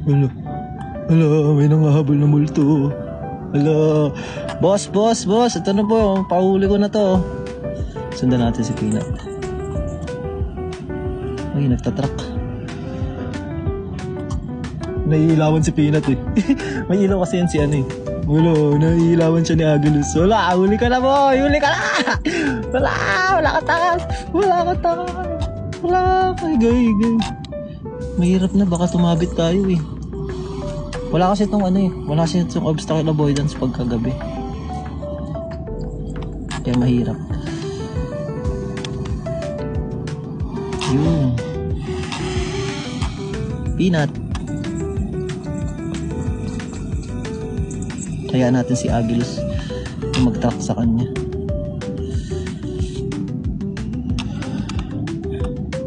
Hala. Hala, may nangahabol na multo. Hala. Boss. Ito na po. Pahuli ko na to. Sundan natin si Peanut. Ay, nagtatruck. Naiilawan si Peanut eh. May ilaw kasi yan si ano eh. Wala, naiilawan siya ni Agilus. Wala, huli ka na boy! Huli ka na! Wala ka takas! Wala ka, gay. Mahirap na, baka tumabit tayo eh. Wala kasi itong ano eh. Wala kasi itong obstacle avoidance pagkagabi. Kaya mahirap. Yun. Peanut. Kaya natin si Agilus mag-track sa kanya.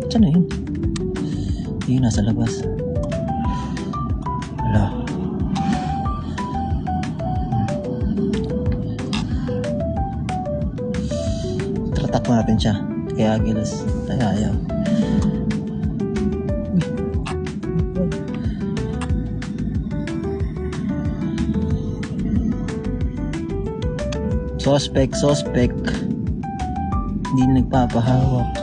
Saan na yun? Yun, nasa labas. Wala. Tratak natin siya kay Agilus. Ayaw. Suspect. Hindi nagpapahawak.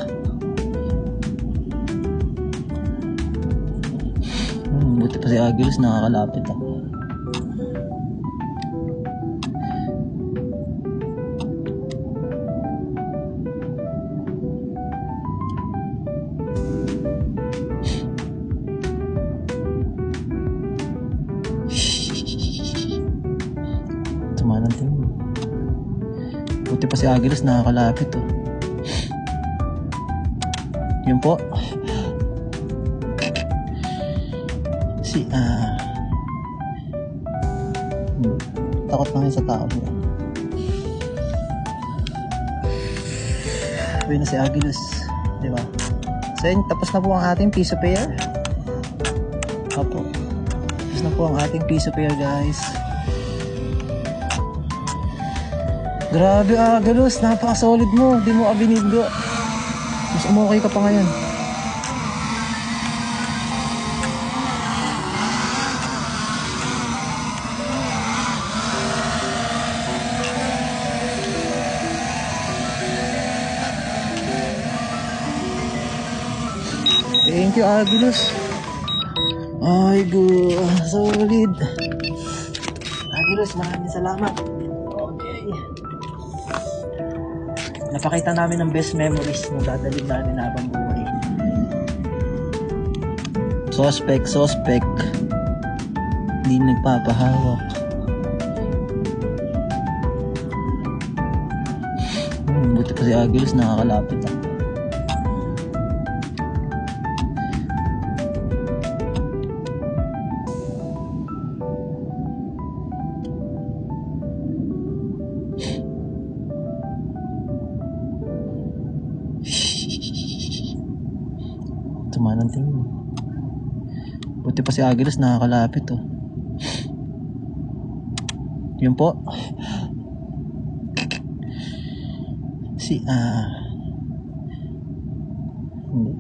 Buti pa si Agilus nakakalapit ah. Tumanan din. Buti pa si Agilus nakakalapit oh. Yun po. Takot lang yun sa tao. Uy na si Agilus, diba? So yun, tapos na po ang ating piso pair. Opo. Tapos na po ang ating piso pair, guys. Grabe Agilus, napaka-solid mo. Di mo abinigo. Mas umukay ka pa ngayon. Thank you Agilus. Ay go, solid. Agilus, maraming salamat. Okay. Napakita namin ang best memories na dadalhin namin habang buhay. Suspect. Hindi nagpapahawak. Buti pa si Agilus nakakalapit ah. Tumanan tingin. Buti pa si Agilus nakakalapit oh. Yun po. Hindi.